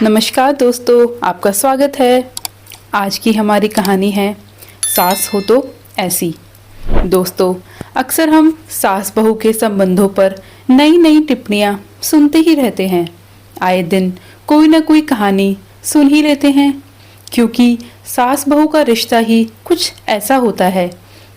नमस्कार दोस्तों, आपका स्वागत है। आज की हमारी कहानी है सास हो तो ऐसी। दोस्तों, अक्सर हम सास बहू के संबंधों पर नई नई टिप्पणियां सुनते ही रहते हैं। आए दिन कोई ना कोई कहानी सुन ही लेते हैं, क्योंकि सास बहू का रिश्ता ही कुछ ऐसा होता है।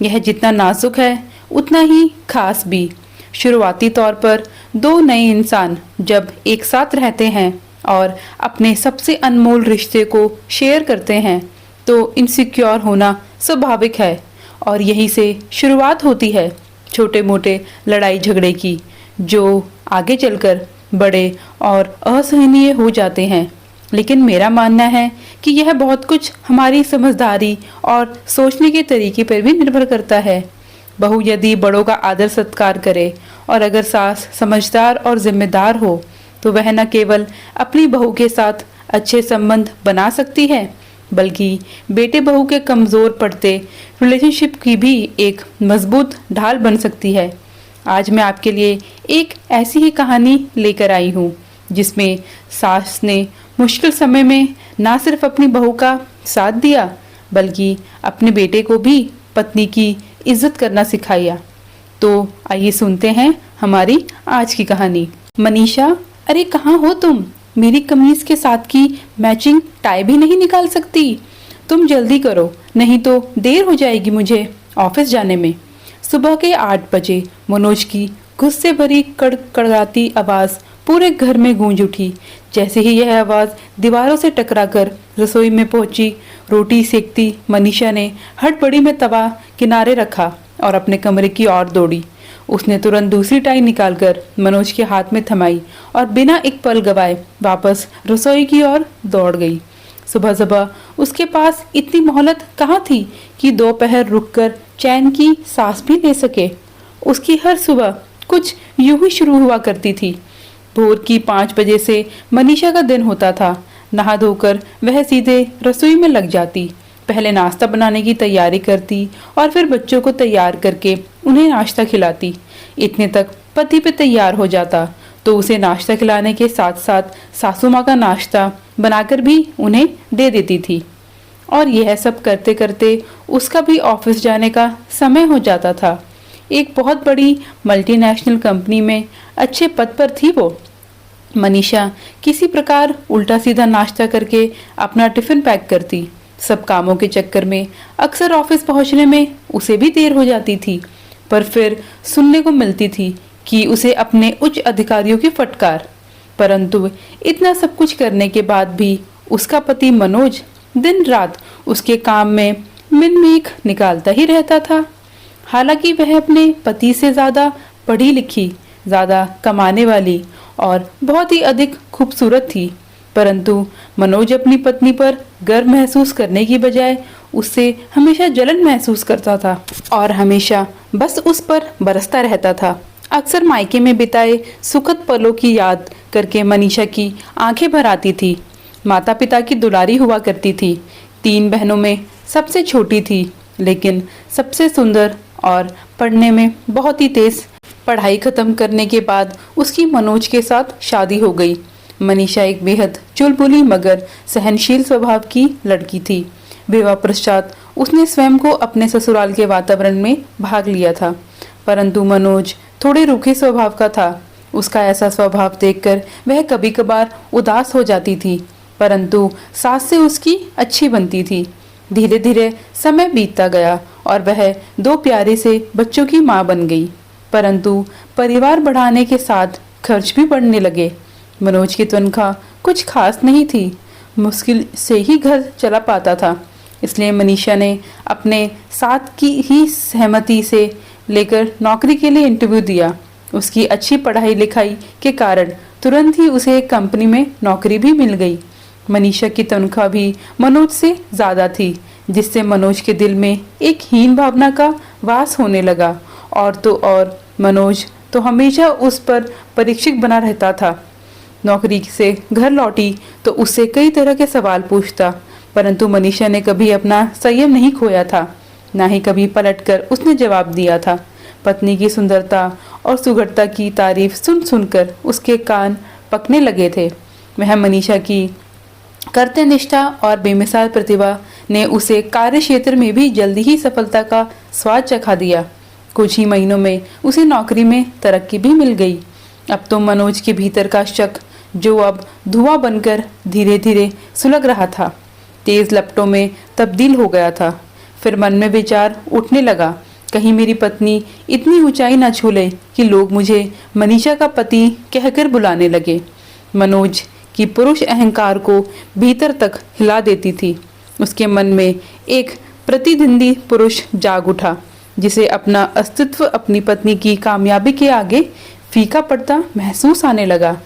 यह जितना नाजुक है उतना ही खास भी। शुरुआती तौर पर दो नए इंसान जब एक साथ रहते हैं और अपने सबसे अनमोल रिश्ते को शेयर करते हैं तो इनसिक्योर होना स्वाभाविक है, और यही से शुरुआत होती है छोटे मोटे लड़ाई झगड़े की, जो आगे चलकर बड़े और असहनीय हो जाते हैं। लेकिन मेरा मानना है कि यह बहुत कुछ हमारी समझदारी और सोचने के तरीके पर भी निर्भर करता है। बहू यदि बड़ों का आदर सत्कार करे और अगर सास समझदार और जिम्मेदार हो तो वह न केवल अपनी बहू के साथ अच्छे संबंध बना सकती है, बल्कि बेटे बहू के कमज़ोर पड़ते रिलेशनशिप की भी एक मजबूत ढाल बन सकती है। आज मैं आपके लिए एक ऐसी ही कहानी लेकर आई हूँ जिसमें सास ने मुश्किल समय में ना सिर्फ अपनी बहू का साथ दिया, बल्कि अपने बेटे को भी पत्नी की इज्जत करना सिखाया। तो आइए सुनते हैं हमारी आज की कहानी। मनीषा, अरे कहाँ हो तुम? मेरी कमीज के साथ की मैचिंग टाई भी नहीं निकाल सकती? तुम जल्दी करो, नहीं तो देर हो जाएगी मुझे ऑफिस जाने में। सुबह के 8 बजे मनोज की गुस्से भरी कड़कड़ाती आवाज पूरे घर में गूंज उठी। जैसे ही यह आवाज दीवारों से टकराकर रसोई में पहुंची, रोटी सेकती मनीषा ने हड़बड़ी में तवा किनारे रखा और अपने कमरे की ओर दौड़ी। उसने तुरंत दूसरी टाई निकालकर मनोज के हाथ में थमाई और बिना एक पल गवाए वापस रसोई की ओर दौड़ गई। सुबह सुबह उसके पास इतनी मोहलत कहाँ थी कि दोपहर रुककर चैन की सांस भी ले सके। उसकी हर सुबह कुछ यूं ही शुरू हुआ करती थी। भोर की 5 बजे से मनीषा का दिन होता था। नहा धोकर वह सीधे रसोई में लग जाती। पहले नाश्ता बनाने की तैयारी करती और फिर बच्चों को तैयार करके उन्हें नाश्ता खिलाती। इतने तक पति भी तैयार हो जाता तो उसे नाश्ता खिलाने के साथ साथ सासू माँ का नाश्ता बनाकर भी उन्हें दे देती थी। और यह सब करते करते उसका भी ऑफिस जाने का समय हो जाता था। एक बहुत बड़ी मल्टीनेशनल कंपनी में अच्छे पद पर थी वो। मनीषा किसी प्रकार उल्टा सीधा नाश्ता करके अपना टिफिन पैक करती। सब कामों के चक्कर में अक्सर ऑफिस पहुंचने में उसे भी देर हो जाती थी, पर फिर सुनने को मिलती थी कि उसे अपने उच्च अधिकारियों की फटकार। परंतु इतना सब कुछ करने के बाद भी उसका पति मनोज दिन रात उसके काम में मिनमीख निकालता ही रहता था। हालांकि वह अपने पति से ज़्यादा पढ़ी लिखी, ज़्यादा कमाने वाली और बहुत ही अधिक खूबसूरत थी, परंतु मनोज अपनी पत्नी पर गर्व महसूस करने की बजाय उससे हमेशा जलन महसूस करता था और हमेशा बस उस पर बरसता रहता था। अक्सर मायके में बिताए सुखद पलों की याद करके मनीषा की आंखें भर आती थी। माता पिता की दुलारी हुआ करती थी। 3 बहनों में सबसे छोटी थी, लेकिन सबसे सुंदर और पढ़ने में बहुत ही तेज। पढ़ाई खत्म करने के बाद उसकी मनोज के साथ शादी हो गई। मनीषा एक बेहद चुलबुली मगर सहनशील स्वभाव की लड़की थी। विवाह पश्चात उसने स्वयं को अपने ससुराल के वातावरण में भाग लिया था, परंतु मनोज थोड़े रूखे स्वभाव का था। उसका ऐसा स्वभाव देखकर वह कभी कभार उदास हो जाती थी, परंतु सास से उसकी अच्छी बनती थी। धीरे धीरे समय बीतता गया और वह 2 प्यारे से बच्चों की माँ बन गई, परंतु परिवार बढ़ाने के साथ खर्च भी बढ़ने लगे। मनोज की तनख्वाह कुछ खास नहीं थी, मुश्किल से ही घर चला पाता था। इसलिए मनीषा ने अपने साथ की ही सहमति से लेकर नौकरी के लिए इंटरव्यू दिया। उसकी अच्छी पढ़ाई लिखाई के कारण तुरंत ही उसे एक कंपनी में नौकरी भी मिल गई। मनीषा की तनख्वाह भी मनोज से ज़्यादा थी, जिससे मनोज के दिल में एक हीन भावना का वास होने लगा। और तो और मनोज तो हमेशा उस पर परीक्षक बना रहता था। नौकरी से घर लौटी तो उससे कई तरह के सवाल पूछता, परंतु मनीषा ने कभी अपना संयम नहीं खोया था, ना ही कभी पलटकर उसने जवाब दिया था। पत्नी की सुंदरता और सुघड़ता की तारीफ सुन सुनकर उसके कान पकने लगे थे। वह मनीषा की कर्तनिष्ठा और बेमिसाल प्रतिभा ने उसे कार्य क्षेत्र में भी जल्दी ही सफलता का स्वाद चखा दिया। कुछ ही महीनों में उसे नौकरी में तरक्की भी मिल गई। अब तो मनोज के भीतर का शक, जो अब धुआं बनकर धीरे धीरे सुलग रहा था, तेज लपटों में तब्दील हो गया था। फिर मन में विचार उठने लगा, कहीं मेरी पत्नी इतनी ऊंचाई न छू ले कि लोग मुझे मनीषा का पति कहकर बुलाने लगे। मनोज की पुरुष अहंकार को भीतर तक हिला देती थी। उसके मन में एक प्रतिद्वंदी पुरुष जाग उठा, जिसे अपना अस्तित्व अपनी पत्नी की कामयाबी के आगे फीका पड़ता महसूस आने लगा।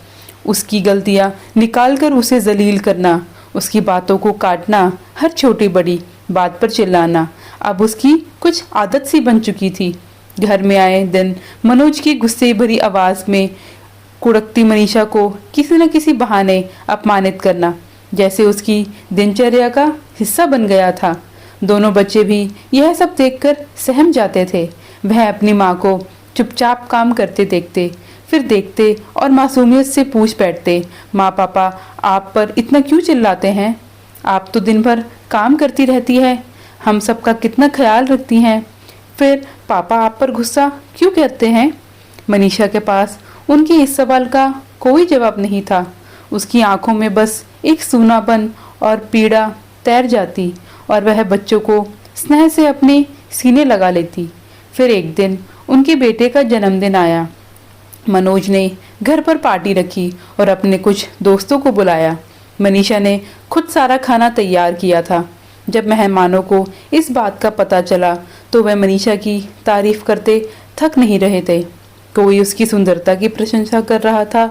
उसकी गलतियां निकालकर उसे जलील करना, उसकी बातों को काटना, हर छोटी बड़ी बात पर चिल्लाना अब उसकी कुछ आदत सी बन चुकी थी। घर में आए दिन मनोज की गुस्से भरी आवाज में कुड़कती मनीषा को किसी न किसी बहाने अपमानित करना जैसे उसकी दिनचर्या का हिस्सा बन गया था। दोनों बच्चे भी यह सब देखकर सहम जाते थे। वह अपनी माँ को चुपचाप काम करते देखते, फिर देखते और मासूमियत से पूछ बैठते, माँ पापा आप पर इतना क्यों चिल्लाते हैं? आप तो दिन भर काम करती रहती है, हम सबका कितना ख्याल रखती हैं, फिर पापा आप पर गुस्सा क्यों करते हैं? मनीषा के पास उनके इस सवाल का कोई जवाब नहीं था। उसकी आंखों में बस एक सूनापन और पीड़ा तैर जाती और वह बच्चों को स्नेह से अपने सीने लगा लेती। फिर एक दिन उनके बेटे का जन्मदिन आया। मनोज ने घर पर पार्टी रखी और अपने कुछ दोस्तों को बुलाया। मनीषा ने खुद सारा खाना तैयार किया था। जब मेहमानों को इस बात का पता चला तो वह मनीषा की तारीफ करते थक नहीं रहे थे। कोई उसकी सुंदरता की प्रशंसा कर रहा था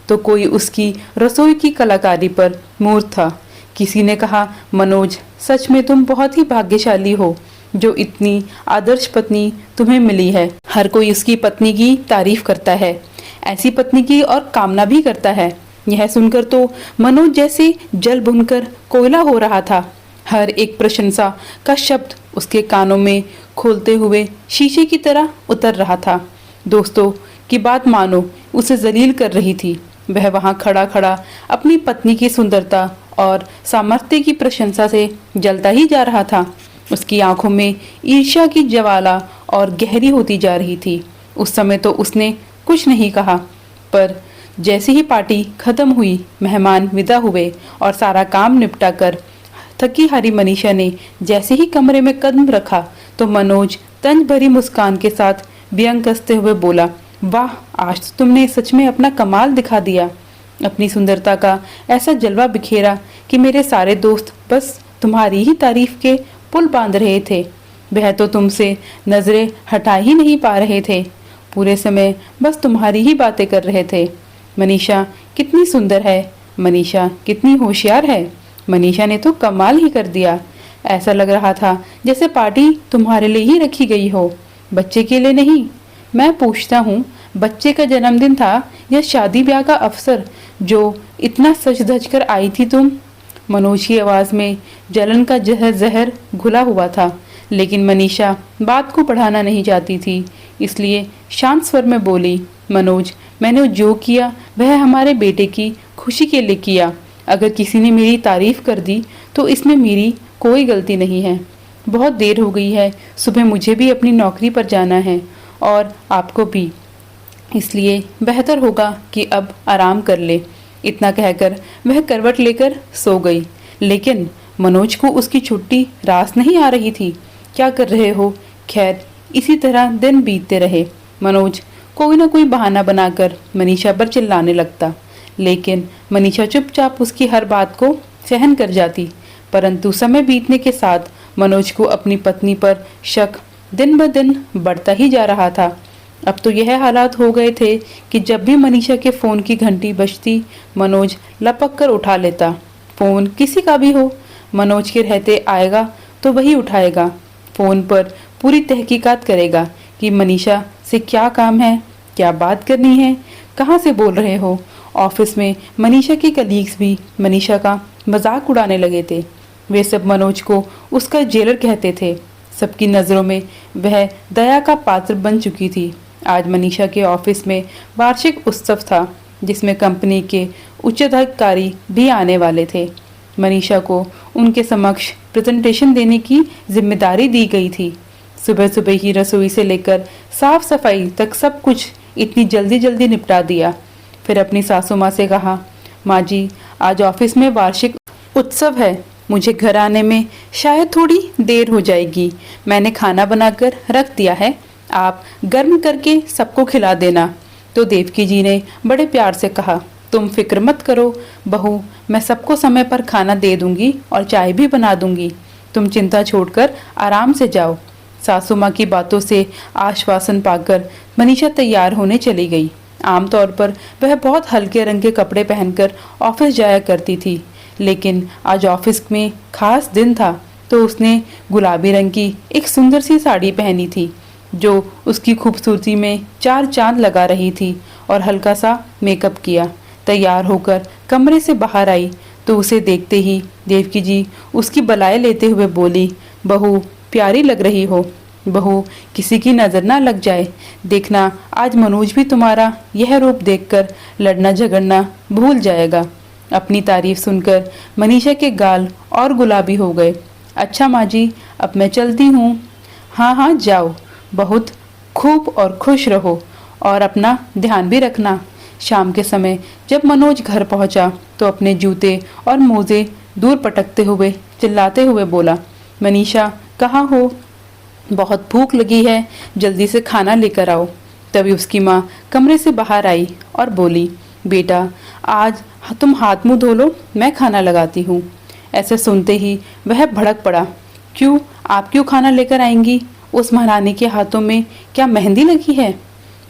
तो कोई उसकी रसोई की कलाकारी पर मूर्त था। किसी ने कहा, मनोज सच में तुम बहुत ही भाग्यशाली हो जो इतनी आदर्श पत्नी तुम्हें मिली है। हर कोई उसकी पत्नी की तारीफ करता है, ऐसी पत्नी की और कामना भी करता है। यह सुनकर तो मनोज जैसे जल भुनकर कोयला हो रहा था। हर एक प्रशंसा का शब्द उसके कानों में खोलते हुए शीशे की तरह उतर रहा था। दोस्तों की बात मानो उसे जलील कर रही थी। वह वहां खड़ा खड़ा अपनी पत्नी की सुंदरता और सामर्थ्य की प्रशंसा से जलता ही जा रहा था। उसकी आंखों में ईर्ष्या की ज्वाला और गहरी होती जा रही थी। उस समय तो उसने कुछ नहीं कहा, पर जैसे ही पार्टी खत्म हुई, मेहमान विदा हुए और सारा काम निपटा कर थकी हारी मनीषा ने जैसे ही कमरे में कदम रखा तो मनोज तंज भरी मुस्कान के साथ व्यंग कसते हुए बोला, वाह आज तो तुमने सच में अपना कमाल दिखा दिया। अपनी सुंदरता का ऐसा जलवा बिखेरा कि मेरे सारे दोस्त बस तुम्हारी ही तारीफ के पुल बांध रहे थे। वह तो तुमसे नजरें हटा ही नहीं पा रहे थे, पूरे समय बस तुम्हारी ही बातें कर रहे थे। मनीषा कितनी सुंदर है, मनीषा कितनी होशियार है, मनीषा ने तो कमाल ही कर दिया। ऐसा लग रहा था जैसे पार्टी तुम्हारे लिए ही रखी गई हो, बच्चे के लिए नहीं। मैं पूछता हूँ, बच्चे का जन्मदिन था या शादी ब्याह का अवसर जो इतना सज धज कर आई थी तुम? मनोज की आवाज में जलन का जहर जहर घुला हुआ था, लेकिन मनीषा बात को बढ़ाना नहीं चाहती थी, इसलिए शांत स्वर में बोली, मनोज मैंने जो किया वह हमारे बेटे की खुशी के लिए किया। अगर किसी ने मेरी तारीफ कर दी तो इसमें मेरी कोई गलती नहीं है। बहुत देर हो गई है, सुबह मुझे भी अपनी नौकरी पर जाना है और आपको भी, इसलिए बेहतर होगा कि अब आराम कर ले। इतना कहकर वह करवट लेकर सो गई। लेकिन मनोज को उसकी छुट्टी रास नहीं आ रही थी। क्या कर रहे हो? खैर इसी तरह दिन बीतते रहे। मनोज कोई ना कोई बहाना बनाकर मनीषा पर चिल्लाने लगता, लेकिन मनीषा चुपचाप उसकी हर बात को सहन कर जाती। परंतु समय बीतने के साथ मनोज को अपनी पत्नी पर शक दिन ब दिन बढ़ता ही जा रहा था। अब तो यह हालात हो गए थे कि जब भी मनीषा के फोन की घंटी बजती, मनोज लपक कर उठा लेता। फोन किसी का भी हो, मनोज के रहते आएगा तो वही उठाएगा। फोन पर पूरी तहकीकात करेगा कि मनीषा से क्या काम है, क्या बात करनी है, कहाँ से बोल रहे हो। ऑफिस में मनीषा के कलीग्स भी मनीषा का मजाक उड़ाने लगे थे। वे सब मनोज को उसका जेलर कहते थे। सबकी नज़रों में वह दया का पात्र बन चुकी थी। आज मनीषा के ऑफिस में वार्षिक उत्सव था, जिसमें कंपनी के उच्चाधिकारी भी आने वाले थे। मनीषा को उनके समक्ष प्रेजेंटेशन देने की जिम्मेदारी दी गई थी। सुबह सुबह ही रसोई से लेकर साफ सफाई तक सब कुछ इतनी जल्दी जल्दी निपटा दिया। फिर अपनी सासू माँ से कहा, माँ जी आज ऑफिस में वार्षिक उत्सव है, मुझे घर आने में शायद थोड़ी देर हो जाएगी। मैंने खाना बनाकर रख दिया है, आप गर्म करके सबको खिला देना। तो देवकी जी ने बड़े प्यार से कहा, तुम फिक्र मत करो बहू, मैं सबको समय पर खाना दे दूंगी और चाय भी बना दूंगी। तुम चिंता छोड़कर आराम से जाओ। सासू माँ की बातों से आश्वासन पाकर मनीषा तैयार होने चली गई। आमतौर पर वह बहुत हल्के रंग के कपड़े पहनकर ऑफिस जाया करती थी, लेकिन आज ऑफिस में खास दिन था तो उसने गुलाबी रंग की एक सुंदर सी साड़ी पहनी थी जो उसकी खूबसूरती में चार चांद लगा रही थी, और हल्का सा मेकअप किया। तैयार होकर कमरे से बाहर आई तो उसे देखते ही देवकी जी उसकी बलाए लेते हुए बोली, बहू प्यारी लग रही हो, बहू किसी की नज़र ना लग जाए। देखना आज मनोज भी तुम्हारा यह रूप देखकर लड़ना झगड़ना भूल जाएगा। अपनी तारीफ सुनकर मनीषा के गाल और गुलाबी हो गए। अच्छा माँ जी, अब मैं चलती हूँ। हाँ हाँ जाओ, बहुत खूब और खुश रहो और अपना ध्यान भी रखना। शाम के समय जब मनोज घर पहुंचा तो अपने जूते और मोजे दूर पटकते हुए चिल्लाते हुए बोला, मनीषा कहाँ हो? बहुत भूख लगी है, जल्दी से खाना लेकर आओ। तभी उसकी माँ कमरे से बाहर आई और बोली, बेटा आज तुम हाथ मुंह धो लो, मैं खाना लगाती हूँ। ऐसे सुनते ही वह भड़क पड़ा, क्यों, आप क्यों खाना लेकर आएंगी? उस महारानी के हाथों में क्या मेहंदी लगी है?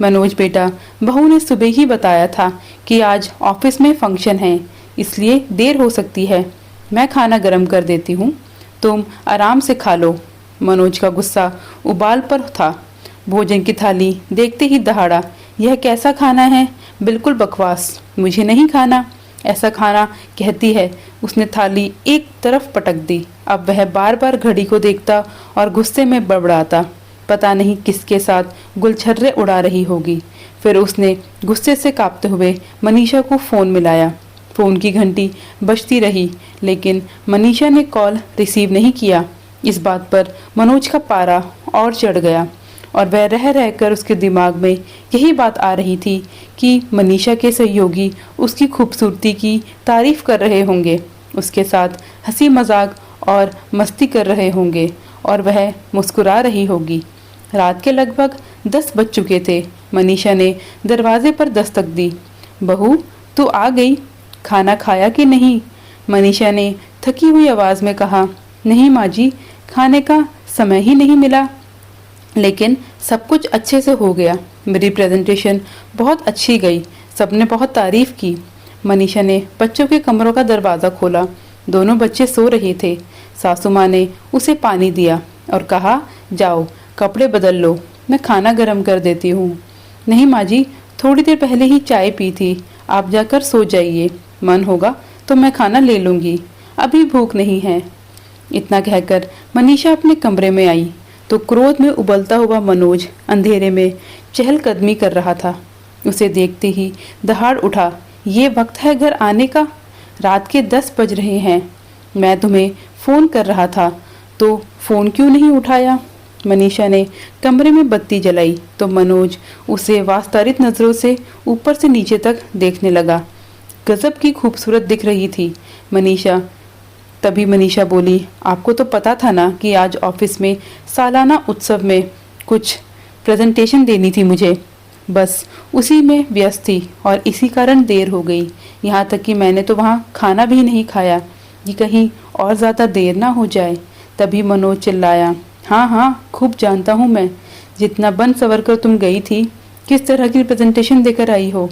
मनोज बेटा, बहू ने सुबह ही बताया था कि आज ऑफिस में फंक्शन है, इसलिए देर हो सकती है। मैं खाना गर्म कर देती हूँ, तुम आराम से खा लो। मनोज का गुस्सा उबाल पर था। भोजन की थाली देखते ही दहाड़ा, यह कैसा खाना है, बिल्कुल बकवास, मुझे नहीं खाना। ऐसा खाना कहती है। उसने थाली एक तरफ पटक दी। अब वह बार बार घड़ी को देखता और गुस्से में बड़बड़ाता, पता नहीं किसके साथ गुलछर्रे उड़ा रही होगी। फिर उसने गुस्से से कांपते हुए मनीषा को फ़ोन मिलाया। फ़ोन की घंटी बजती रही, लेकिन मनीषा ने कॉल रिसीव नहीं किया। इस बात पर मनोज का पारा और चढ़ गया और वह रह रहकर उसके दिमाग में यही बात आ रही थी कि मनीषा के सहयोगी उसकी खूबसूरती की तारीफ कर रहे होंगे, उसके साथ हंसी मजाक और मस्ती कर रहे होंगे और वह मुस्कुरा रही होगी। रात के लगभग 10 बज चुके थे। मनीषा ने दरवाजे पर दस्तक दी। बहू तू आ गई, खाना खाया कि नहीं? मनीषा ने थकी हुई आवाज़ में कहा। नहीं माँ जी, खाने का समय ही नहीं मिला, लेकिन सब कुछ अच्छे से हो गया। मेरी प्रेजेंटेशन बहुत अच्छी गई, सबने बहुत तारीफ की। मनीषा ने बच्चों के कमरों का दरवाज़ा खोला। दोनों बच्चे सो रहे थे। सासू माँ ने उसे पानी दिया और कहा, जाओ कपड़े बदल लो, मैं खाना गर्म कर देती हूँ। नहीं माँ जी, थोड़ी देर पहले ही चाय पी थी, आप जाकर सो जाइए, मन होगा तो मैं खाना ले लूँगी, अभी भूख नहीं है। इतना कहकर मनीषा अपने कमरे में आई तो क्रोध में उबलता हुआ मनोज अंधेरे में चहलकदमी कर रहा था। उसे देखते ही दहाड़ उठा, ये वक्त है घर आने का? रात के 10 बज रहे हैं, मैं तुम्हें फ़ोन कर रहा था तो फ़ोन क्यों नहीं उठाया? मनीषा ने कमरे में बत्ती जलाई तो मनोज उसे वास्तविक नज़रों से ऊपर से नीचे तक देखने लगा। गजब की खूबसूरत दिख रही थी मनीषा। तभी मनीषा बोली, आपको तो पता था ना कि आज ऑफिस में सालाना उत्सव में कुछ प्रेजेंटेशन देनी थी मुझे, बस उसी में व्यस्त थी और इसी कारण देर हो गई। यहाँ तक कि मैंने तो वहाँ खाना भी नहीं खाया कि कहीं और ज़्यादा देर ना हो जाए। तभी मनोज चिल्लाया, हाँ हाँ खूब जानता हूँ मैं, जितना बन सवर कर तुम गई थी, किस तरह की प्रेजेंटेशन देकर आई हो,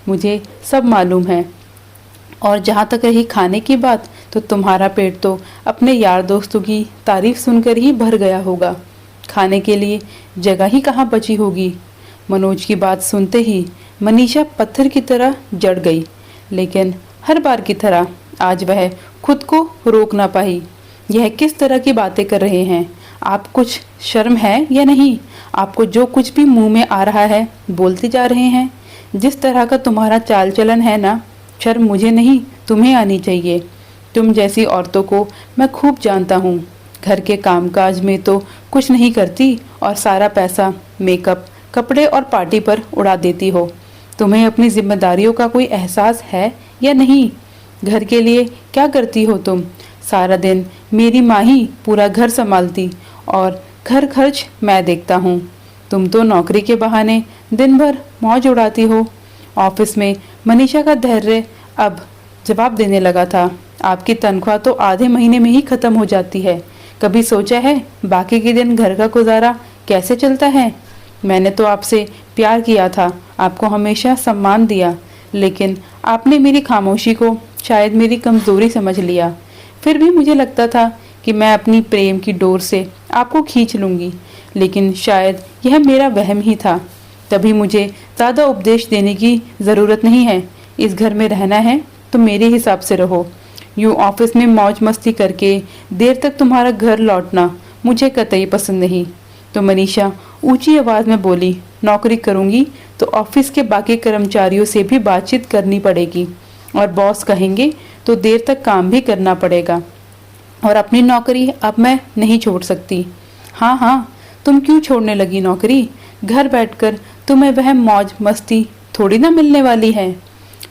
मुझे सब मालूम है। और जहाँ तक रही खाने की बात, तो तुम्हारा पेट तो अपने यार दोस्तों की तारीफ सुनकर ही भर गया होगा, खाने के लिए जगह ही कहाँ बची होगी। मनोज की बात सुनते ही मनीषा पत्थर की तरह जड़ गई, लेकिन हर बार की तरह आज वह खुद को रोक ना पाई। यह किस तरह की बातें कर रहे हैं? आप कुछ शर्म है या नहीं? आपको जो कुछ भी मुंह में आ रहा है बोलते जा रहे हैं। जिस तरह का तुम्हारा चाल चलन है ना, शर्म मुझे नहीं तुम्हें आनी चाहिए। तुम जैसी औरतों को मैं खूब जानता हूँ। घर के कामकाज में तो कुछ नहीं करती और सारा पैसा मेकअप, कपड़े और पार्टी पर उड़ा देती हो। तुम्हें अपनी जिम्मेदारियों का कोई एहसास है या नहीं? घर के लिए क्या करती हो तुम? सारा दिन मेरी माँ ही पूरा घर संभालती और घर खर्च मैं देखता हूँ। तुम तो नौकरी के बहाने दिन भर मौज उड़ाती हो। ऑफिस में मनीषा का धैर्य अब जवाब देने लगा था। आपकी तनख्वाह तो आधे महीने में ही खत्म हो जाती है। कभी सोचा है बाकी के दिन घर का गुजारा कैसे चलता है? मैंने तो आपसे प्यार किया था, आपको हमेशा सम्मान दिया, लेकिन आपने मेरी खामोशी को शायद मेरी कमजोरी समझ लिया। फिर भी मुझे लगता था कि मैं अपनी प्रेम की डोर से आपको खींच लूंगी, लेकिन शायद यह मेरा वहम ही था। तभी मुझे ज़्यादा उपदेश देने की ज़रूरत नहीं है। इस घर में रहना है तो मेरे हिसाब से रहो। यूँ ऑफिस में मौज मस्ती करके देर तक तुम्हारा घर लौटना मुझे कतई पसंद नहीं। तो मनीषा ऊंची आवाज़ में बोली, नौकरी करूंगी तो ऑफिस के बाकी कर्मचारियों से भी बातचीत करनी पड़ेगी और बॉस कहेंगे तो देर तक काम भी करना पड़ेगा, और अपनी नौकरी अब मैं नहीं छोड़ सकती। हाँ हाँ, तुम क्यों छोड़ने लगी नौकरी? घर बैठकर तुम्हें वह मौज मस्ती थोड़ी ना मिलने वाली है।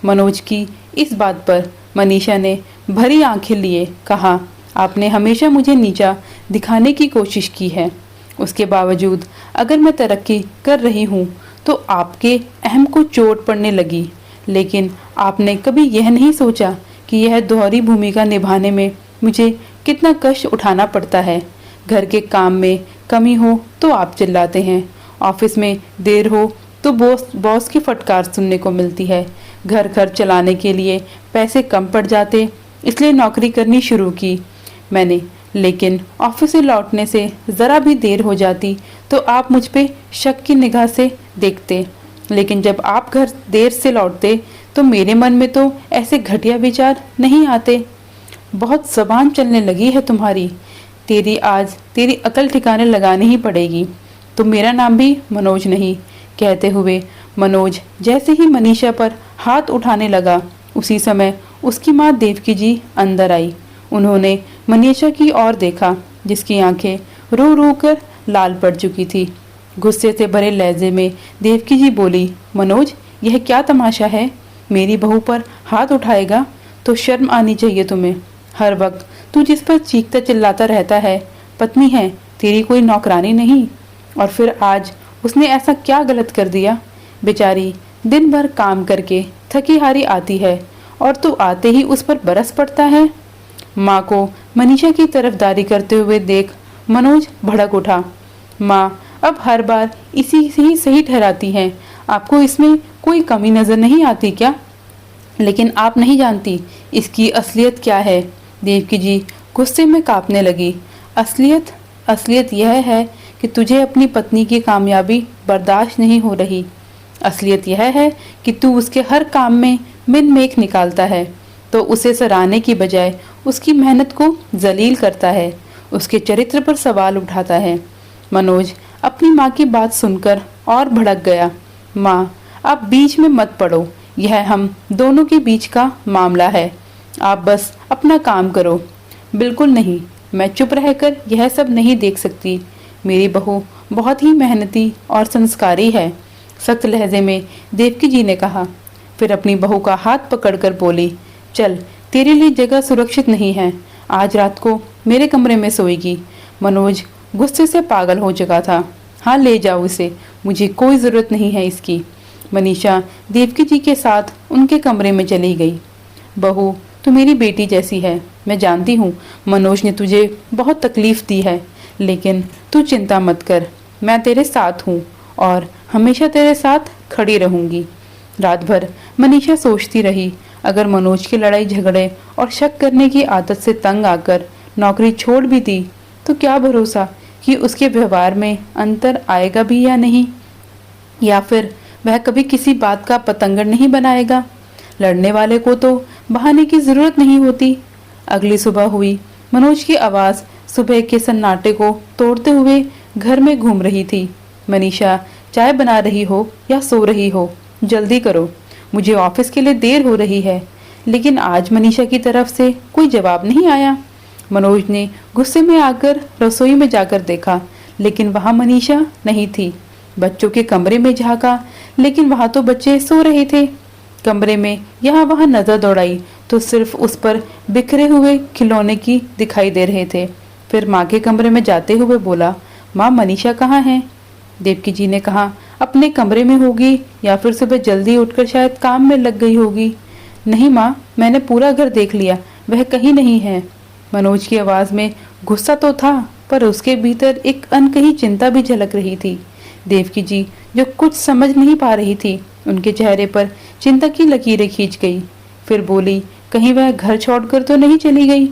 मनोज की इस बात पर मनीषा ने भरी आंखें लिए कहा, आपने हमेशा मुझे नीचा दिखाने की कोशिश की है। उसके बावजूद अगर मैं तरक्की कर रही हूँ तो आपके अहम को चोट पड़ने लगी। लेकिन आपने कभी यह नहीं सोचा कि यह दोहरी भूमिका निभाने में मुझे कितना कष्ट उठाना पड़ता है। घर के काम में कमी हो तो आप चिल्लाते हैं, ऑफिस में देर हो तो बॉस की फटकार सुनने को मिलती है। घर खर्च चलाने के लिए पैसे कम पड़ जाते, इसलिए नौकरी करनी शुरू की मैंने। लेकिन ऑफिस से लौटने से ज़रा भी देर हो जाती तो आप मुझ पे शक की निगाह से देखते, लेकिन जब आप घर देर से लौटते तो मेरे मन में तो ऐसे घटिया विचार नहीं आते। बहुत ज़बान चलने लगी है तुम्हारी। तेरी अकल ठिकाने लगानी ही पड़ेगी। तुम मेरा नाम भी मनोज नहीं। कहते हुए मनोज जैसे ही मनीषा पर हाथ उठाने लगा, उसी समय उसकी माँ देवकी जी अंदर आई। उन्होंने मनीषा की ओर देखा, जिसकी आंखें रो रो कर लाल पड़ चुकी थी। गुस्से से भरे लहजे में देवकी जी बोली, मनोज यह क्या तमाशा है? मेरी बहू पर हाथ उठाएगा? तो शर्म आनी चाहिए तुम्हें। हर वक्त तू जिस पर चीखता चिल्लाता रहता है पत्नी है, तेरी कोई नौकरानी नहीं। और फिर आज उसने ऐसा क्या गलत कर दिया? बेचारी दिन भर काम करके थकी हारी आती है और तू आते ही उस पर बरस पड़ता है। माँ को मनीषा की तरफदारी करते हुए देख मनोज भड़क उठा। माँ अब हर बार इसी से ही सही ठहराती हैं, आपको इसमें कोई कमी नजर नहीं आती क्या? लेकिन आप नहीं जानती इसकी असलियत क्या है। देवकी जी गुस्से में कांपने लगी। असलियत यह है कि तुझे अपनी पत्नी की कामयाबी बर्दाश्त नहीं हो रही। असलियत यह है कि तू उसके हर काम में मिन मेख निकालता है, तो उसे सराहने की बजाय उसकी मेहनत को जलील करता है, उसके चरित्र पर सवाल उठाता है। मनोज अपनी माँ की बात सुनकर और भड़क गया। माँ आप बीच में मत पड़ो, यह हम दोनों के बीच का मामला है। आप बस अपना काम करो। बिल्कुल नहीं, मैं चुप रहकर यह सब नहीं देख सकती। मेरी बहू बहुत ही मेहनती और संस्कारी है, सख्त लहजे में देवकी जी ने कहा। फिर अपनी बहू का हाथ पकड़कर बोली, चल तेरे लिए जगह सुरक्षित नहीं है, आज रात को मेरे कमरे में सोएगी। मनोज गुस्से से पागल हो चुका था। हाँ ले जाओ इसे, मुझे कोई ज़रूरत नहीं है इसकी। मनीषा देवकी जी के साथ उनके कमरे में चली गई। बहू तू मेरी बेटी जैसी है। मैं जानती हूँ मनोज ने तुझे बहुत तकलीफ दी है, लेकिन तू चिंता मत कर, मैं तेरे साथ हूँ और हमेशा तेरे साथ खड़ी रहूँगी। रात भर मनीषा सोचती रही, अगर मनोज की लड़ाई झगड़े और शक करने की आदत से तंग आकर नौकरी छोड़ भी दी तो क्या भरोसा कि उसके व्यवहार में अंतर आएगा भी या नहीं, या फिर वह कभी किसी बात का पतंगड़ नहीं बनाएगा। लड़ने वाले को तो बहाने की जरूरत नहीं होती। अगली सुबह हुई। मनोज की आवाज़ सुबह के सन्नाटे को तोड़ते हुए घर में घूम रही थी। मनीषा चाय बना रही हो या सो रही हो, जल्दी करो, मुझे ऑफिस के लिए देर हो रही है। लेकिन आज मनीषा की तरफ से कोई जवाब नहीं आया। मनोज ने गुस्से में आकर रसोई में जाकर देखा, लेकिन वहां मनीषा नहीं थी। बच्चों के कमरे में झांका, लेकिन वहां तो बच्चे सो रहे थे। कमरे में यहाँ वहां नजर दौड़ाई तो सिर्फ उस पर बिखरे हुए खिलौने की दिखाई दे रहे थे। फिर माँ के कमरे में जाते हुए बोला, माँ मनीषा कहाँ है? देवकी जी ने कहा, अपने कमरे में होगी या फिर सुबह जल्दी उठकर शायद काम में लग गई होगी। नहीं माँ, मैंने पूरा घर देख लिया, वह कहीं नहीं है। मनोज की आवाज में गुस्सा तो था, पर उसके भीतर एक अनकही चिंता भी झलक रही थी। देवकी जी जो कुछ समझ नहीं पा रही थी, उनके चेहरे पर चिंता की लकीरें खींच गई। फिर बोली, कहीं वह घर छोड़कर तो नहीं चली गई?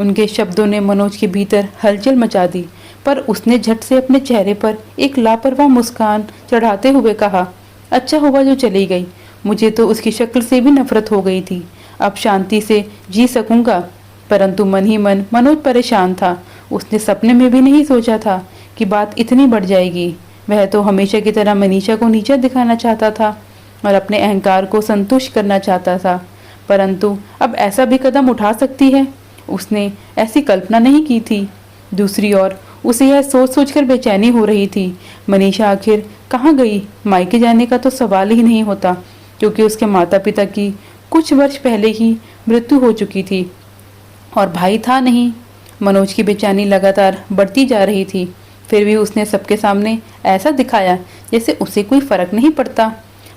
उनके शब्दों ने मनोज के भीतर हलचल मचा दी, पर उसने झट से अपने चेहरे पर एक लापरवाह मुस्कान चढ़ाते हुए कहा, अच्छा हुआ जो चली गई। मुझे तो उसकी शक्ल से भी नफरत हो गई थी। अब शांति से जी सकूंगा। परंतु मन ही मन मनोज परेशान था। उसने सपने में भी नहीं सोचा था कि बात इतनी बढ़ जाएगी। वह तो हमेशा की तरह मनीषा को नीचा दिखाना चाहता था और अपने अहंकार को संतुष्ट करना चाहता था, परंतु अब ऐसा भी कदम उठा सकती है, उसने ऐसी कल्पना नहीं की थी। दूसरी ओर उसे यह सोच सोचकर बेचैनी हो रही थी, मनीषा आखिर कहाँ गई? मायके जाने का तो सवाल ही नहीं होता, क्योंकि उसके माता पिता की कुछ वर्ष पहले ही मृत्यु हो चुकी थी और भाई था नहीं। मनोज की बेचैनी लगातार बढ़ती जा रही थी। फिर भी उसने सबके सामने ऐसा दिखाया जैसे उसे कोई फर्क नहीं पड़ता,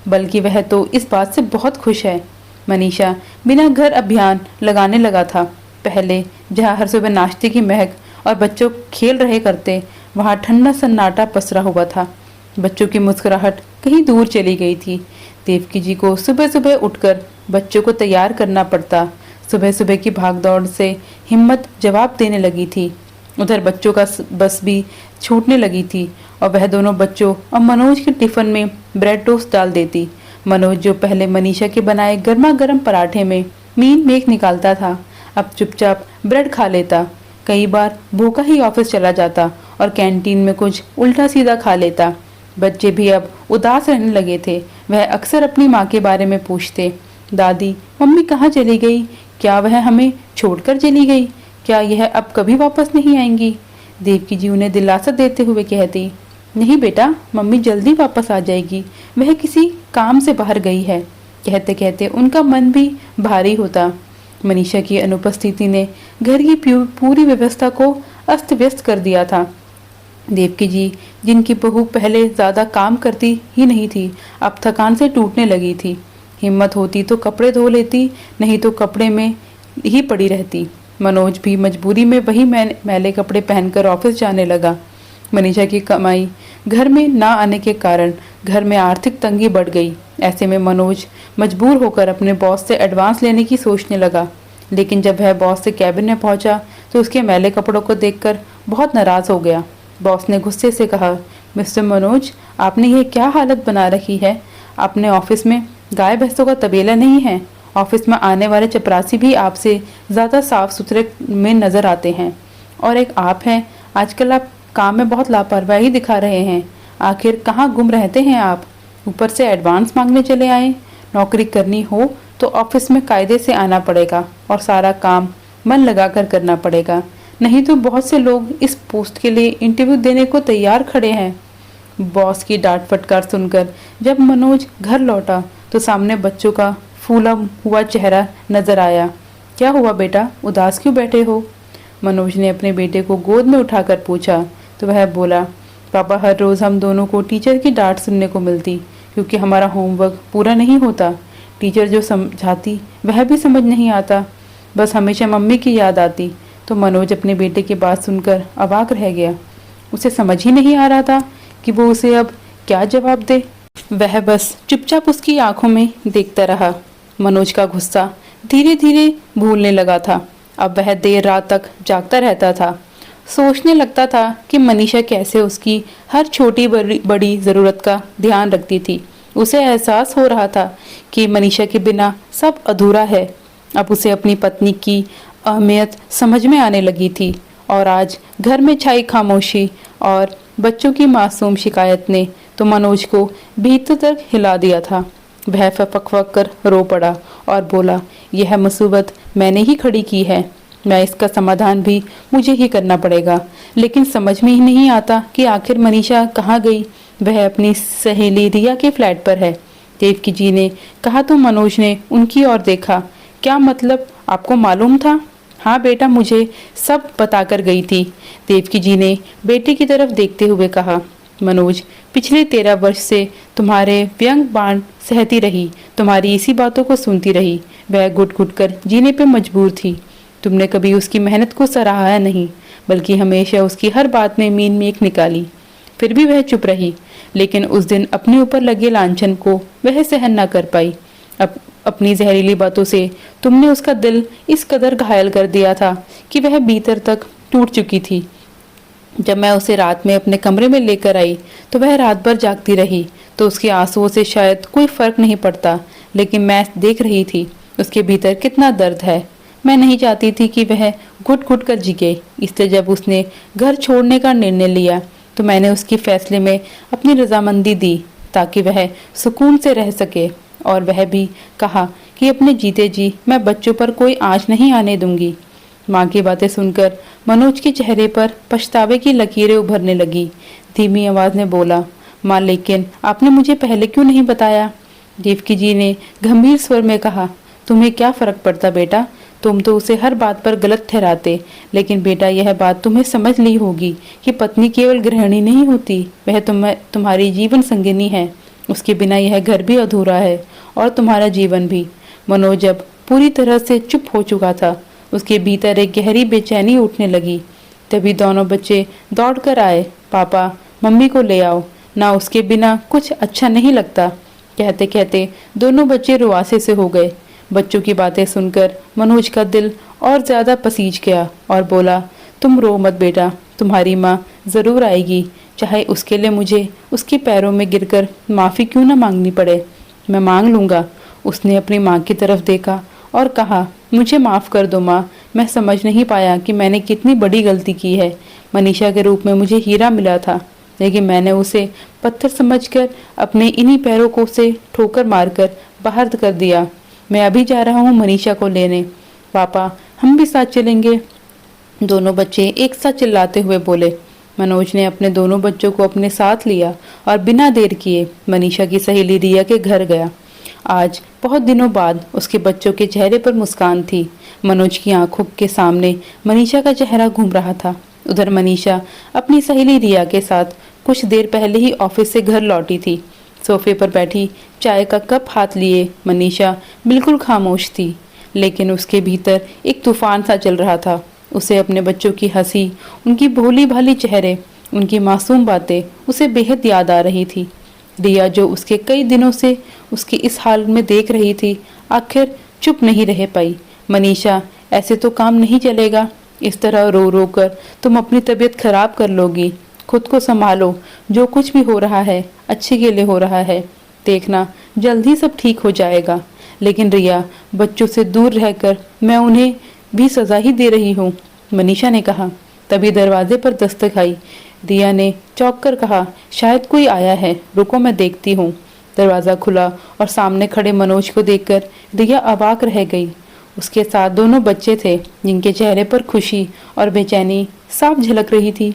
बल्कि वह तो इस बात से बहुत खुश है। मनीषा बिना घर अभियान लगाने लगा था। पहले जहाँ हर सुबह नाश्ते की महक और बच्चों खेल रहे करते, वहाँ ठंडा सन्नाटा पसरा हुआ था। बच्चों की मुस्कुराहट कहीं दूर चली गई थी। देवकी जी को सुबह सुबह उठकर बच्चों को तैयार करना पड़ता। सुबह सुबह की भागदौड़ से हिम्मत जवाब देने लगी थी। उधर बच्चों का बस भी छूटने लगी थी और वह दोनों बच्चों और मनोज के टिफिन में ब्रेड टोस्ट डाल देती। मनोज जो पहले मनीषा के बनाए गर्मा गर्म पराठे में मीन मेख निकालता था, अब चुपचाप ब्रेड खा लेता। कई बार भूखा ही ऑफिस चला जाता और कैंटीन में कुछ उल्टा सीधा खा लेता। बच्चे भी अब उदास रहने लगे थे। वह अक्सर अपनी माँ के बारे में पूछते, दादी मम्मी कहाँ चली गई? क्या वह हमें छोड़कर चली गई? क्या यह अब कभी वापस नहीं आएंगी? देवकी जी उन्हें दिलासा देते हुए कहती, नहीं बेटा, मम्मी जल्दी वापस आ जाएगी, वह किसी काम से बाहर गई है। कहते कहते उनका मन भी भारी होता। मनीषा की अनुपस्थिति ने घर की पूरी व्यवस्था को अस्त व्यस्त कर दिया था। देवकी जी, जिनकी बहू पहले ज्यादा काम करती ही नहीं थी, अब थकान से टूटने लगी थी। हिम्मत होती तो कपड़े धो लेती, नहीं तो कपड़े में ही पड़ी रहती। मनोज भी मजबूरी में वही मैले कपड़े पहनकर ऑफिस जाने लगा। मनीषा की कमाई घर में ना आने के कारण घर में आर्थिक तंगी बढ़ गई। ऐसे में मनोज मजबूर होकर अपने बॉस से एडवांस लेने की सोचने लगा। लेकिन जब वह बॉस से कैबिन में पहुंचा तो उसके मैले कपड़ों को देखकर बहुत नाराज हो गया। बॉस ने गुस्से से कहा, मिस्टर मनोज, आपने ये क्या हालत बना रखी है? अपने ऑफिस में गाय भैंसों का तबेला नहीं है। ऑफिस में आने वाले चपरासी भी आपसे ज़्यादा साफ सुथरे में नज़र आते हैं, और एक आप हैं, आजकल आप काम में बहुत लापरवाही दिखा रहे हैं। आखिर कहाँ गुम रहते हैं आप? ऊपर से एडवांस मांगने चले आए। नौकरी करनी हो तो ऑफिस में कायदे से आना पड़ेगा और सारा काम मन लगाकर करना पड़ेगा, नहीं तो बहुत से लोग इस पोस्ट के लिए इंटरव्यू देने को तैयार खड़े हैं। बॉस की डांट फटकार सुनकर जब मनोज घर लौटा तो सामने बच्चों का फूला हुआ चेहरा नजर आया। क्या हुआ बेटा, उदास क्यों बैठे हो? मनोज ने अपने बेटे को गोद में उठाकर पूछा तो वह बोला, पापा, हर रोज़ हम दोनों को टीचर की डांट सुनने को मिलती क्योंकि हमारा होमवर्क पूरा नहीं होता। टीचर जो समझाती वह भी समझ नहीं आता, बस हमेशा मम्मी की याद आती। तो मनोज अपने बेटे की बात सुनकर अवाक रह गया। उसे समझ ही नहीं आ रहा था कि वो उसे अब क्या जवाब दे। वह बस चुपचाप उसकी आंखों में देखता रहा। मनोज का गुस्सा धीरे धीरे भूलने लगा था। अब वह देर रात तक जागता रहता था, सोचने लगता था कि मनीषा कैसे उसकी हर छोटी बड़ी ज़रूरत का ध्यान रखती थी। उसे एहसास हो रहा था कि मनीषा के बिना सब अधूरा है। अब उसे अपनी पत्नी की अहमियत समझ में आने लगी थी, और आज घर में छाई खामोशी और बच्चों की मासूम शिकायत ने तो मनोज को भीतर तक हिला दिया था। वह फक फक कर रो पड़ा और बोला, यह मुसीबत मैंने ही खड़ी की है, मैं इसका समाधान भी मुझे ही करना पड़ेगा। लेकिन समझ में ही नहीं आता कि आखिर मनीषा कहाँ गई। वह अपनी सहेली रिया के फ्लैट पर है। देवकी जी ने कहा तो मनोज ने उनकी ओर देखा। क्या मतलब, आपको मालूम था? हाँ बेटा, मुझे सब बताकर गई थी, देवकी जी ने बेटे की तरफ देखते हुए कहा। मनोज, पिछले 13 वर्ष से तुम्हारे व्यंग बाण सहती रही, तुम्हारी इसी बातों को सुनती रही। वह घुट घुट कर जीने पे मजबूर थी। तुमने कभी उसकी मेहनत को सराहा नहीं, बल्कि हमेशा उसकी हर बात में मीन मीख निकाली। फिर भी वह चुप रही, लेकिन उस दिन अपने ऊपर लगे लांछन को वह सहन न कर पाई। अपनी जहरीली बातों से तुमने उसका दिल इस कदर घायल कर दिया था कि वह भीतर तक टूट चुकी थी। जब मैं उसे रात में अपने कमरे में लेकर आई तो वह रात भर जागती रही, तो उसके आंसुओं से शायद कोई फर्क नहीं पड़ता, लेकिन मैं देख रही थी उसके भीतर कितना दर्द है। मैं नहीं चाहती थी कि वह घुट घुट कर जिगे, इसलिए जब उसने घर छोड़ने का निर्णय लिया तो मैंने उसके फैसले में अपनी रजामंदी दी, ताकि वह सुकून से रह सके। और वह भी कहा कि अपने जीते जी मैं बच्चों पर कोई आँच नहीं आने दूंगी। माँ की बातें सुनकर मनोज के चेहरे पर पछतावे की लकीरें उभरने लगी। धीमी आवाज में बोला, माँ, लेकिन आपने मुझे पहले क्यों नहीं बताया? देवकी जी ने गंभीर स्वर में कहा, तुम्हें क्या फर्क पड़ता बेटा, तुम तो उसे हर बात पर गलत ठहराते। लेकिन बेटा, यह बात तुम्हें समझ ली होगी कि पत्नी केवल गृहिणी नहीं होती, वह तुम्हारी जीवन संगिनी है। उसके बिना यह घर भी अधूरा है और तुम्हारा जीवन भी। मनोज जब पूरी तरह से चुप हो चुका था, उसके भीतर एक गहरी बेचैनी उठने लगी। तभी दोनों बच्चे दौड़ कर आए। पापा, मम्मी को ले आओ ना, उसके बिना कुछ अच्छा नहीं लगता। कहते कहते दोनों बच्चे रुआसे से हो गए। बच्चों की बातें सुनकर मनोज का दिल और ज्यादा पसीज गया और बोला, तुम रो मत बेटा, तुम्हारी माँ जरूर आएगी, चाहे उसके लिए मुझे उसके पैरों में गिरकर माफी क्यों ना मांगनी पड़े। मैं मांग लूंगा। उसने अपनी माँ की तरफ देखा और कहा, मुझे माफ कर दो माँ, मैं समझ नहीं पाया कि मैंने कितनी बड़ी गलती की है। मनीषा के रूप में मुझे हीरा मिला था, लेकिन मैंने उसे पत्थर समझकर अपने इन्हीं पैरों को से ठोकर मारकर बाहर कर दिया। मैं अभी जा रहा हूँ मनीषा को लेने। पापा, हम भी साथ चलेंगे, दोनों बच्चे एक साथ चिल्लाते हुए बोले। मनोज ने अपने दोनों बच्चों को अपने साथ लिया और बिना देर किए मनीषा की सहेली रिया के घर गया। आज बहुत दिनों बाद उसके बच्चों के चेहरे पर मुस्कान थी। मनोज की आंखों के सामने मनीषा का चेहरा घूम रहा था। उधर मनीषा अपनी सहेली रिया के साथ कुछ देर पहले ही ऑफिस से घर लौटी थी। सोफे पर बैठी चाय का कप हाथ लिए मनीषा बिल्कुल खामोश थी, लेकिन उसके भीतर एक तूफान सा चल रहा था। उसे अपने बच्चों की हंसी, उनकी भोली भाली चेहरे, उनकी मासूम बातें उसे बेहद याद आ रही थी। रिया जो उसके कई दिनों से उसके इस हाल में देख रही थी, आखिर चुप नहीं रह पाई। मनीषा, ऐसे तो काम नहीं चलेगा, इस तरह रो रो कर तुम अपनी तबीयत खराब कर लोगी। खुद को संभालो, जो कुछ भी हो रहा है अच्छे के लिए हो रहा है, देखना जल्दी सब ठीक हो जाएगा। लेकिन रिया, बच्चों से दूर रहकर मैं उन्हें भी सजा ही दे रही हूँ, मनीषा ने कहा। तभी दरवाजे पर दस्तक आई। रिया ने चौंक कर कहा, शायद कोई आया है, रुको मैं देखती हूँ। दरवाज़ा खुला और सामने खड़े मनोज को देखकर रिया अवाक रह गई। उसके साथ दोनों बच्चे थे, जिनके चेहरे पर खुशी और बेचैनी साफ झलक रही थी।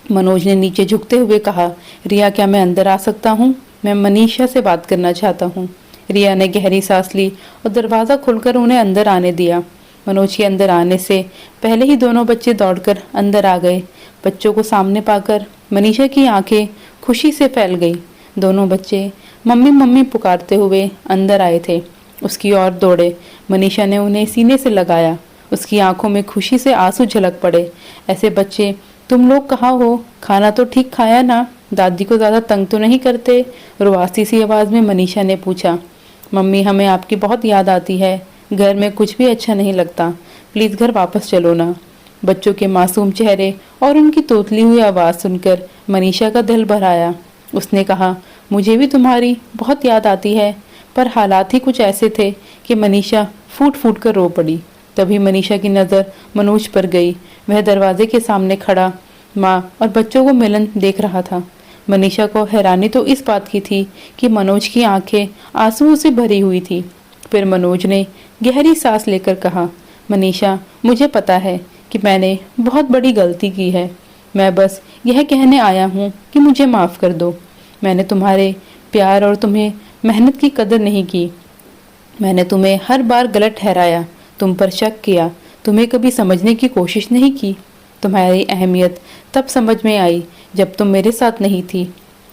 मनोज ने नीचे झुकते हुए कहा, रिया, क्या मैं अंदर आ सकता हूँ? मैं मनीषा से बात करना चाहता हूँ। रिया ने गहरी सांस ली और दरवाज़ा खोलकर उन्हें अंदर आने दिया। मनोज के अंदर आने से पहले ही दोनों बच्चे दौड़कर अंदर आ गए। बच्चों को सामने पाकर मनीषा की आंखें खुशी से फैल गई। दोनों बच्चे मम्मी मम्मी पुकारते हुए अंदर आए थे। उसकी ओर दौड़े। मनीषा ने उन्हें सीने से लगाया। उसकी आंखों में खुशी से आंसू झलक पड़े। ऐसे बच्चे, तुम लोग कहाँ हो? खाना तो ठीक खाया ना? दादी को ज़्यादा तंग तो नहीं करते? रुआसी सी आवाज़ में मनीषा ने पूछा। मम्मी, हमें आपकी बहुत याद आती है, घर में कुछ भी अच्छा नहीं लगता, प्लीज़ घर वापस चलो ना। बच्चों के मासूम चेहरे और उनकी तोतली हुई आवाज़ सुनकर मनीषा का दिल भर आया। उसने कहा, मुझे भी तुम्हारी बहुत याद आती है। पर हालात ही कुछ ऐसे थे कि मनीषा फूट फूट कर रो पड़ी। तभी मनीषा की नज़र मनोज पर गई। वह दरवाजे के सामने खड़ा माँ और बच्चों को मिलन देख रहा था। मनीषा को हैरानी तो इस बात की थी कि मनोज की आंखें आंसुओं से भरी हुई थी। फिर मनोज ने गहरी सांस लेकर कहा, मनीषा, मुझे पता है कि मैंने बहुत बड़ी गलती की है। मैं बस यह कहने आया हूँ कि मुझे माफ़ कर दो। मैंने तुम्हारे प्यार और तुम्हें मेहनत की कदर नहीं की। मैंने तुम्हें हर बार गलत ठहराया, तुम पर शक किया, तुम्हें कभी समझने की कोशिश नहीं की। तुम्हारी अहमियत तब समझ में आई जब तुम मेरे साथ नहीं थी।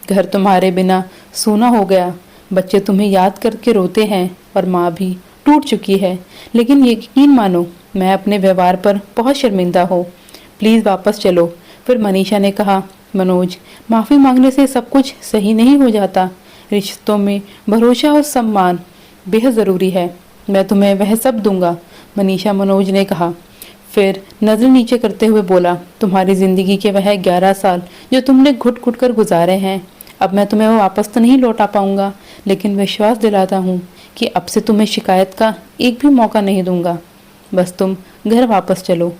घर तुम्हारे बिना सूना हो गया, बच्चे तुम्हें याद करके रोते हैं और माँ भी टूट चुकी है। लेकिन यकीन मानो, मैं अपने व्यवहार पर बहुत शर्मिंदा हूँ। प्लीज़ वापस चलो। फिर मनीषा ने कहा, मनोज, माफ़ी मांगने से सब कुछ सही नहीं हो जाता। रिश्तों में भरोसा और सम्मान बेहद ज़रूरी है। मैं तुम्हें वह सब दूंगा, मनीषा मनोज ने कहा। फिर नज़र नीचे करते हुए बोला, तुम्हारी ज़िंदगी के वह 11 साल जो तुमने घुट घुट कर गुजारे हैं, अब मैं तुम्हें वो वापस तो नहीं लौटा पाऊंगा, लेकिन विश्वास दिलाता हूँ कि अब से तुम्हें शिकायत का एक भी मौका नहीं दूंगा। बस तुम घर वापस चलो।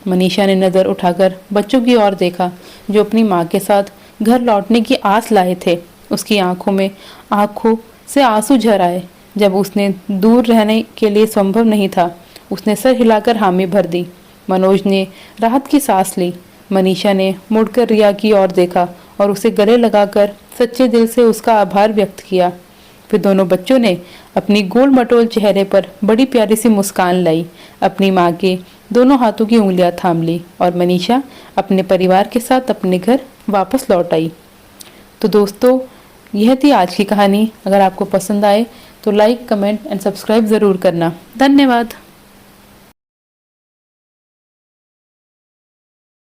मनीषा ने नज़र उठाकर बच्चों की ओर देखा, जो अपनी माँ के साथ घर लौटने की आस लाए थे। उसकी आंखों से आंसू झर आए। जब उसने दूर रहने के लिए संभव नहीं था, उसने सर हिलाकर हामी भर दी। मनोज ने राहत की सांस ली। मनीषा ने मुड़कर रिया की ओर देखा और उसे गले लगाकर सच्चे दिल से उसका आभार व्यक्त किया। फिर दोनों बच्चों ने अपनी गोल मटोल चेहरे पर बड़ी प्यारी सी मुस्कान लाई, अपनी माँ के दोनों हाथों की उंगलियां थाम ली और मनीषा अपने परिवार के साथ अपने घर वापस लौट आई। तो दोस्तों, यह थी आज की कहानी। अगर आपको पसंद आए तो लाइक, कमेंट एंड सब्सक्राइब ज़रूर करना। धन्यवाद।